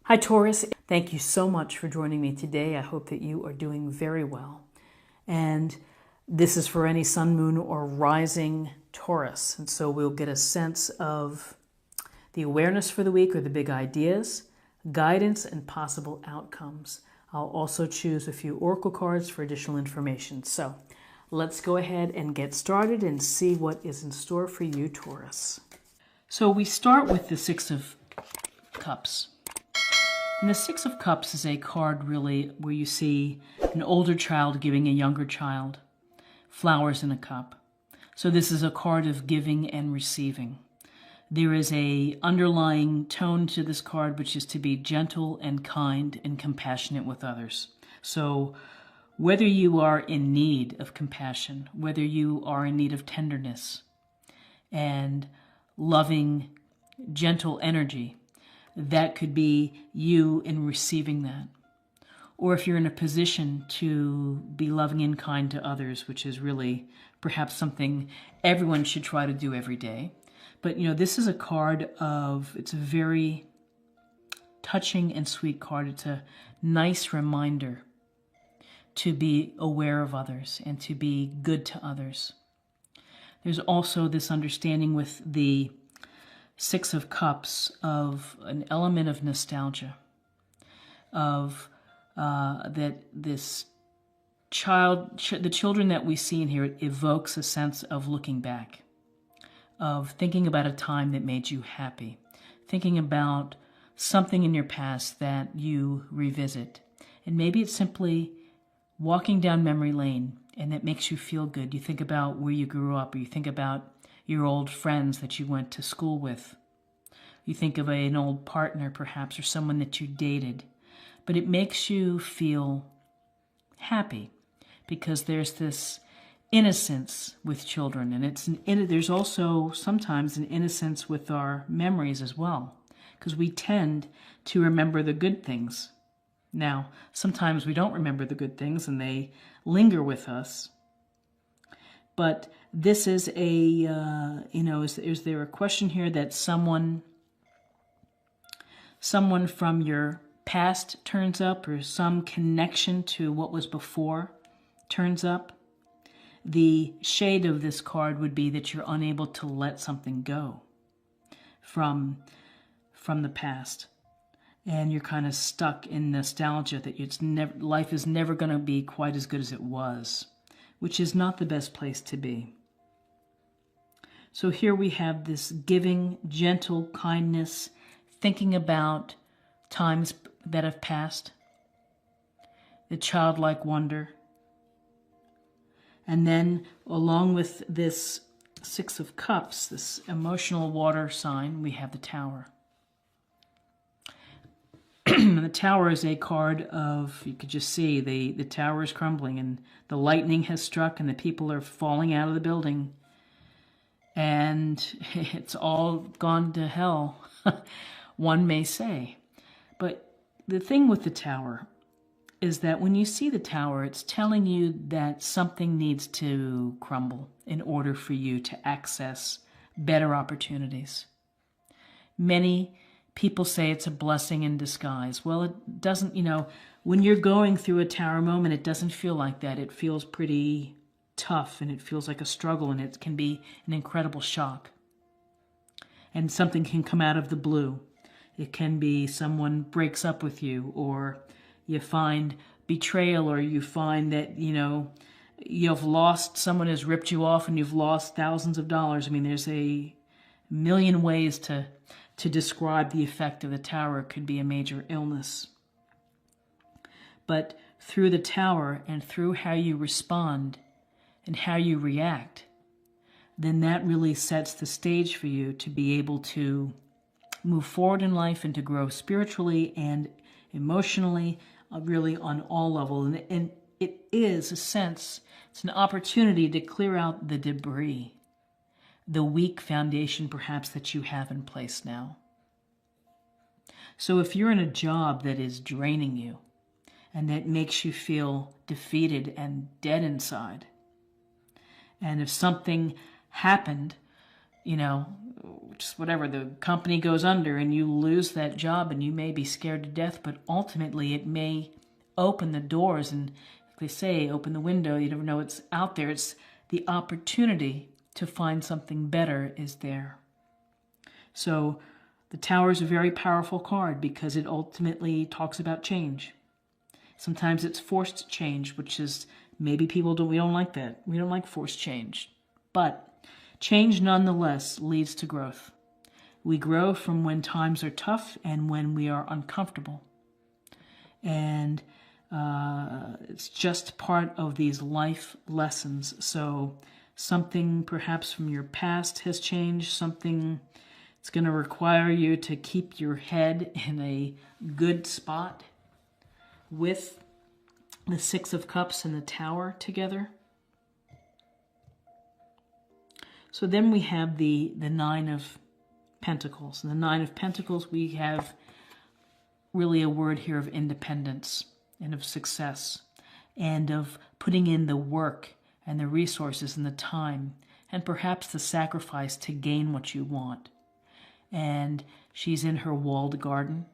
Hi Taurus, thank you so much for joining me today. I hope that you are doing very well. And this is for any sun, moon, or rising Taurus. And so we'll get a sense of the awareness for the week or the big ideas, guidance, and possible outcomes. I'll also choose a few oracle cards for additional information. So let's go ahead and get started and see what is in store for you, Taurus. So we start with the Six of Cups. And the Six of Cups is a card really where you see an older child giving a younger child flowers in a cup. So this is a card of giving and receiving. There is a underlying tone to this card, which is to be gentle and kind and compassionate with others. So whether you are in need of compassion, whether you are in need of tenderness and loving, gentle energy, that could be you in receiving that. Or if you're in a position to be loving and kind to others, which is really perhaps something everyone should try to do every day. But, this is a card it's a very touching and sweet card. It's a nice reminder to be aware of others and to be good to others. There's also this understanding with the Six of Cups of an element of nostalgia, of that this the children that we see in here, it evokes a sense of looking back, of thinking about a time that made you happy, thinking about something in your past that you revisit. And maybe it's simply walking down memory lane and that makes you feel good. You think about where you grew up, or you think about your old friends that you went to school with. You think of an old partner, perhaps, or someone that you dated. But it makes you feel happy because there's this innocence with children. And there's also sometimes an innocence with our memories as well, because we tend to remember the good things. Now, sometimes we don't remember the good things and they linger with us. But this is is there a question here that someone from your past turns up, or some connection to what was before turns up? The shade of this card would be that you're unable to let something go from the past. And you're kind of stuck in nostalgia that life is never going to be quite as good as it was, which is not the best place to be. So here we have this giving, gentle kindness, thinking about times that have passed, the childlike wonder. And then along with this Six of Cups, this emotional water sign, we have the Tower. The Tower is a card of, you could just see the tower is crumbling and the lightning has struck and the people are falling out of the building. And it's all gone to hell, one may say. But the thing with the Tower is that when you see the Tower, it's telling you that something needs to crumble in order for you to access better opportunities. Many people say it's a blessing in disguise. Well, it doesn't, when you're going through a Tower moment, it doesn't feel like that. It feels pretty tough and it feels like a struggle, and it can be an incredible shock. And something can come out of the blue. It can be someone breaks up with you, or you find betrayal, or you find that, you've lost, someone has ripped you off and you've lost thousands of dollars. I mean, there's a million ways to describe the effect of the Tower. It could be a major illness. But through the Tower and through how you respond and how you react, then that really sets the stage for you to be able to move forward in life and to grow spiritually and emotionally, really on all levels. And it is a sense, it's an opportunity to clear out the debris, the weak foundation perhaps that you have in place now. So if you're in a job that is draining you and that makes you feel defeated and dead inside, and if something happened just whatever, the company goes under and you lose that job and you may be scared to death, but ultimately it may open the doors and, like they say, open the window. You never know it's out there. It's the opportunity to find something better is there. So the Tower is a very powerful card because it ultimately talks about change. Sometimes it's forced change, which is maybe we don't like that. We don't like forced change. But change nonetheless leads to growth. We grow from when times are tough and when we are uncomfortable. And it's just part of these life lessons. So something perhaps from your past has changed, something it's going to require you to keep your head in a good spot with the Six of Cups and the Tower together. So then we have the Nine of Pentacles. And the Nine of Pentacles, we have really a word here of independence and of success and of putting in the work and the resources and the time and perhaps the sacrifice to gain what you want. And she's in her walled garden.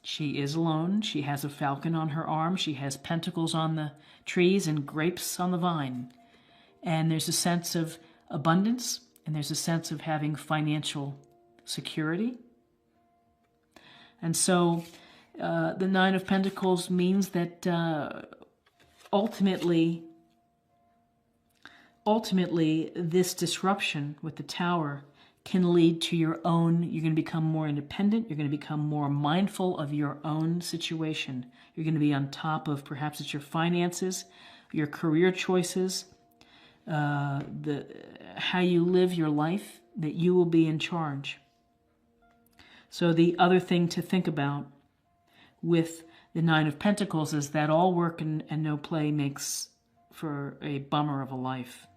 She is alone. She has a falcon on her arm. She has pentacles on the trees and grapes on the vine. And there's a sense of abundance, and there's a sense of having financial security. And so the Nine of Pentacles means that ultimately, this disruption with the Tower can lead to you're going to become more independent. You're going to become more mindful of your own situation. You're going to be on top of perhaps it's your finances, your career choices, how you live your life, that you will be in charge. So the other thing to think about with the Nine of Pentacles is that all work and no play makes for a bummer of a life.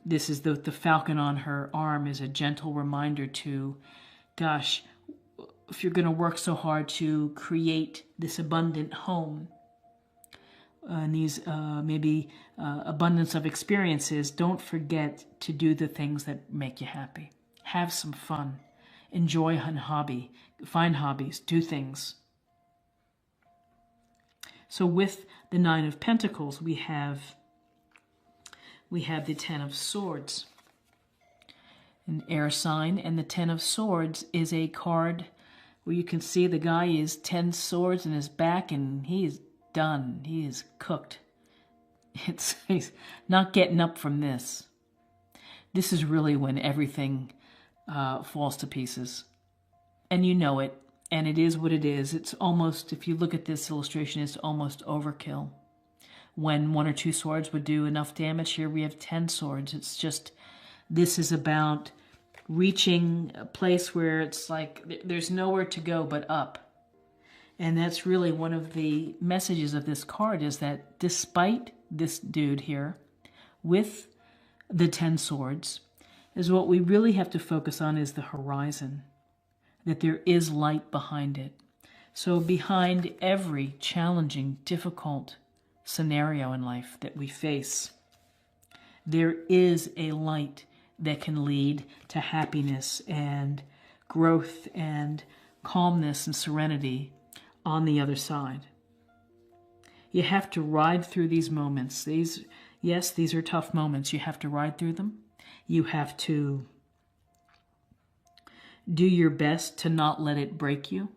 This is the falcon on her arm is a gentle reminder to, gosh, if you're going to work so hard to create this abundant home and these abundance of experiences, don't forget to do the things that make you happy. Have some fun. Enjoy a hobby. Find hobbies. Do things. So with the Nine of Pentacles, we have the Ten of Swords, an air sign, and the Ten of Swords is a card where you can see the guy is 10 swords in his back and he is done. He is cooked. He's not getting up from this. This is really when everything falls to pieces. And you know it, and it is what it is. It's almost, if you look at this illustration, it's almost overkill. When 1 or 2 swords would do enough damage, here we have 10 swords. It's just, this is about reaching a place where it's like there's nowhere to go but up. And that's really one of the messages of this card, is that despite this dude here with the 10 swords, is what we really have to focus on is the horizon, that there is light behind it. So behind every challenging, difficult scenario in life that we face, there is a light that can lead to happiness and growth and calmness and serenity on the other side. You have to ride through these moments. These are tough moments. You have to ride through them. You have to do your best to not let it break you.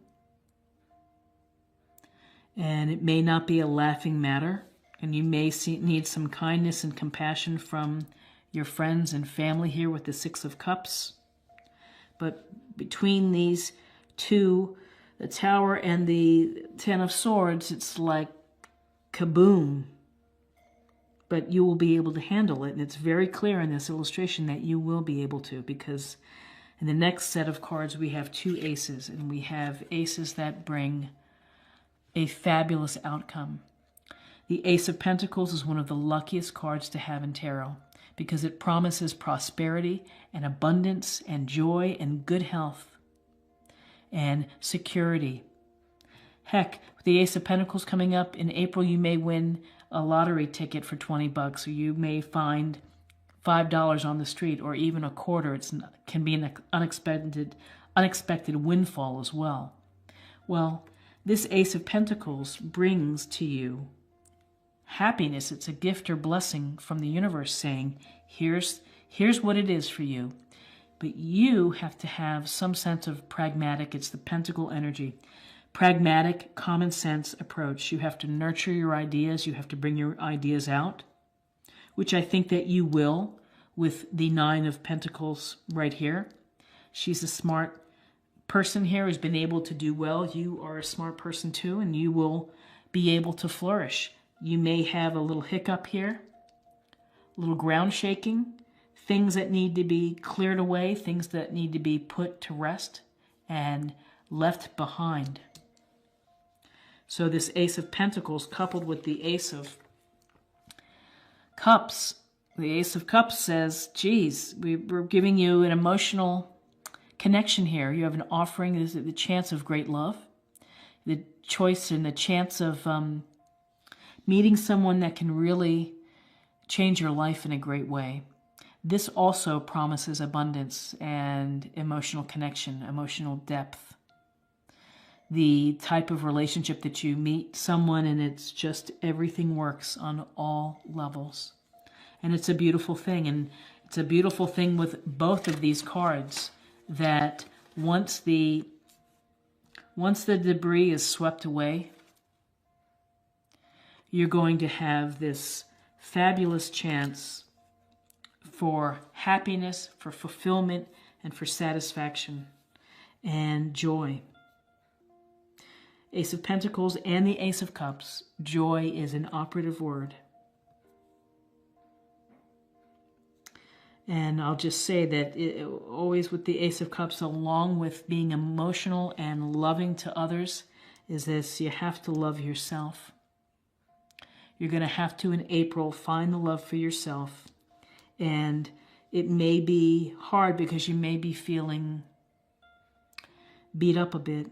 And it may not be a laughing matter, and you may need some kindness and compassion from your friends and family here with the Six of Cups. But between these two, the Tower and the Ten of Swords, it's like kaboom. But you will be able to handle it, and it's very clear in this illustration that you will be able to, because in the next set of cards we have 2 aces, and we have aces that bring a fabulous outcome. The Ace of Pentacles is one of the luckiest cards to have in tarot because it promises prosperity and abundance and joy and good health and security. Heck, with the Ace of Pentacles coming up in April, you may win a lottery ticket for $20, or you may find $5 on the street, or even a quarter. It can be an unexpected windfall as well. Well, this Ace of Pentacles brings to you happiness. It's a gift or blessing from the universe saying, here's what it is for you. But you have to have some sense of pragmatic, it's the pentacle energy, pragmatic, common sense approach. You have to nurture your ideas. You have to bring your ideas out, which I think that you will with the Nine of Pentacles right here. She's a smart person here who's been able to do well. You are a smart person too, and you will be able to flourish. You may have a little hiccup here, a little ground shaking, things that need to be cleared away, things that need to be put to rest and left behind. So this Ace of Pentacles coupled with the Ace of Cups, the Ace of Cups says, geez, we're giving you an emotional connection here. You have an offering, is the chance of great love, the choice and the chance of meeting someone that can really change your life in a great way. This also promises abundance and emotional connection, emotional depth. The type of relationship that you meet someone and it's just everything works on all levels. And it's a beautiful thing. And it's a beautiful thing with both of these cards that once the debris is swept away, you're going to have this fabulous chance for happiness, for fulfillment, and for satisfaction and joy. Ace of Pentacles and the Ace of Cups. Joy is an operative word. And I'll just say that always with the Ace of Cups, along with being emotional and loving to others, is this: you have to love yourself. You're going to have to, in April, find the love for yourself. And it may be hard because you may be feeling beat up a bit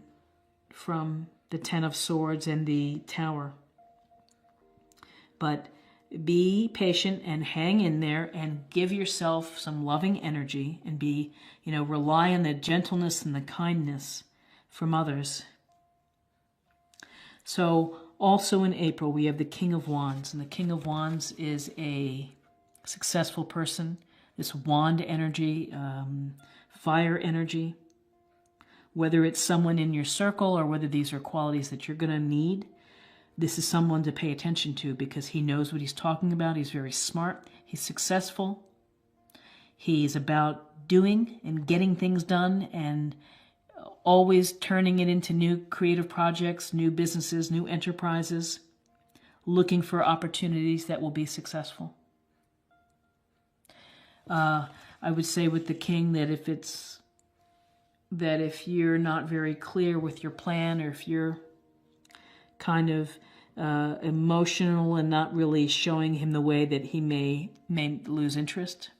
from the Ten of Swords and the Tower. But be patient and hang in there and give yourself some loving energy and rely on the gentleness and the kindness from others. So also in April, we have the King of Wands, and the King of Wands is a successful person. This wand energy, fire energy, whether it's someone in your circle or whether these are qualities that you're going to need, this is someone to pay attention to because he knows what he's talking about. He's very smart. He's successful. He's about doing and getting things done and always turning it into new creative projects, new businesses, new enterprises, looking for opportunities that will be successful. I would say with the King that if you're not very clear with your plan, or if you're kind of emotional and not really showing him the way, that he may lose interest,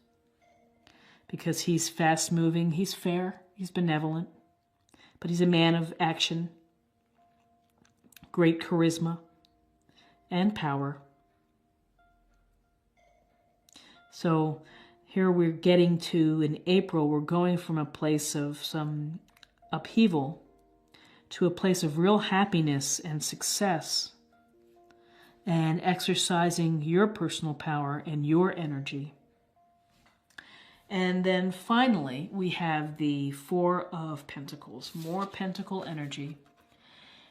because he's fast moving, he's fair, he's benevolent, but he's a man of action, great charisma and power. So here we're getting to, in April, we're going from a place of some upheaval to a place of real happiness and success and exercising your personal power and your energy. And then finally, we have the Four of Pentacles, more pentacle energy.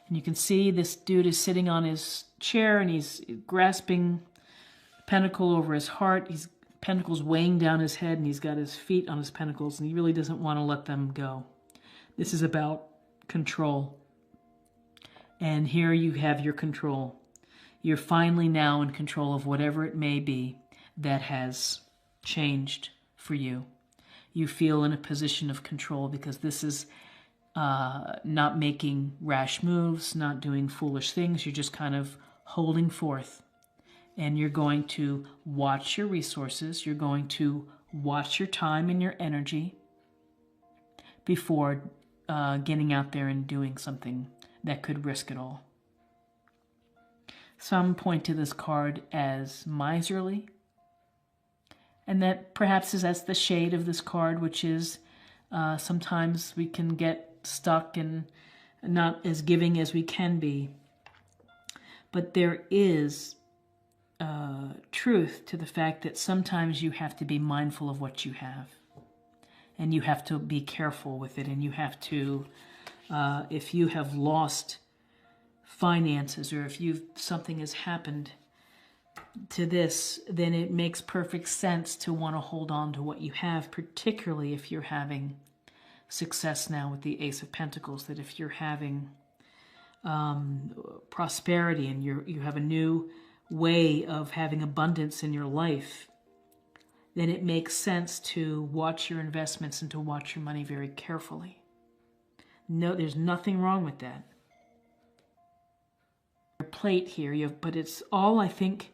And you can see this dude is sitting on his chair and he's grasping pentacle over his heart. He's pentacles weighing down his head, and he's got his feet on his pentacles, and he really doesn't want to let them go. This is about control. And here you have your control. You're finally now in control of whatever it may be that has changed for you. You feel in a position of control because this is not making rash moves, not doing foolish things. You're just kind of holding forth. And you're going to watch your resources. You're going to watch your time and your energy before getting out there and doing something that could risk it all. Some point to this card as miserly, And that perhaps that's the shade of this card, which is sometimes we can get stuck and not as giving as we can be. But there is truth to the fact that sometimes you have to be mindful of what you have. And you have to be careful with it. And you have to, if you have lost finances, or if something has happened to this, then it makes perfect sense to want to hold on to what you have, particularly if you're having success now with the Ace of Pentacles, that if you're having prosperity and you have a new way of having abundance in your life, then it makes sense to watch your investments and to watch your money very carefully. No, there's nothing wrong with that. Your plate here, but it's all, I think,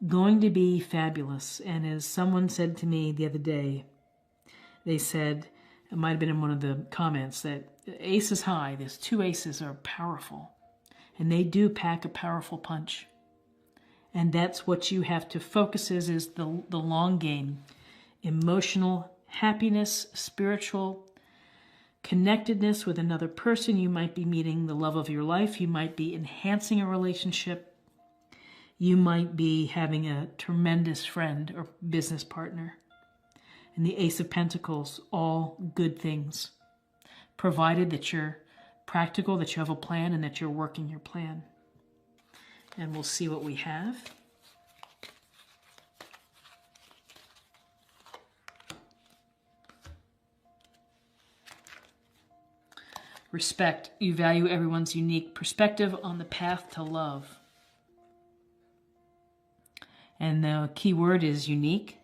going to be fabulous. And as someone said to me the other day, they said, it might have been in one of the comments, that ace is high. There's 2 aces are powerful. And they do pack a powerful punch. And that's what you have to focus is the long game. Emotional happiness, spiritual connectedness with another person. You might be meeting the love of your life. You might be enhancing a relationship. You might be having a tremendous friend or business partner. And the Ace of Pentacles, all good things, provided that you're practical, that you have a plan, and that you're working your plan. And we'll see what we have. Respect. You value everyone's unique perspective on the path to love. And the key word is unique.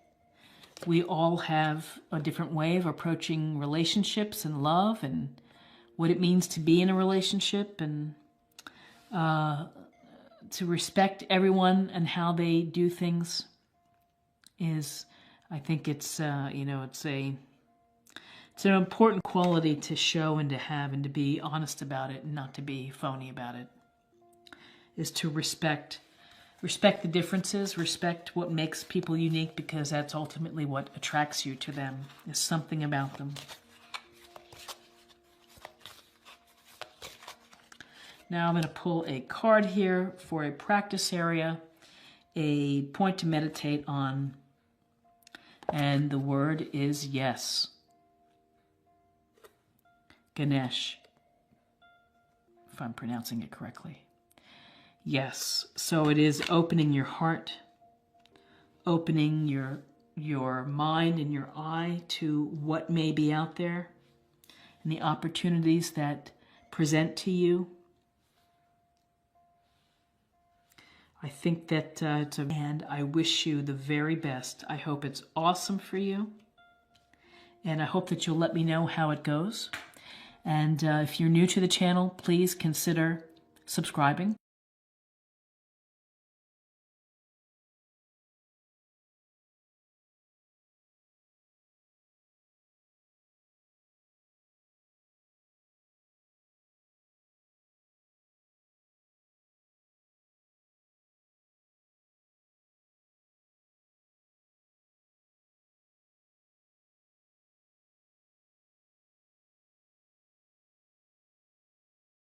We all have a different way of approaching relationships and love and what it means to be in a relationship, and to respect everyone and how they do things is, I think it's, it's an important quality to show and to have, and to be honest about it and not to be phony about it, is to respect the differences, respect what makes people unique, because that's ultimately what attracts you to them, is something about them. Now I'm going to pull a card here for a practice area, a point to meditate on, and the word is yes. Ganesh, if I'm pronouncing it correctly. Yes, so it is opening your heart, opening your mind and your eye to what may be out there and the opportunities that present to you. I think that and I wish you the very best. I hope it's awesome for you, and I hope that you'll let me know how it goes. And if you're new to the channel, please consider subscribing.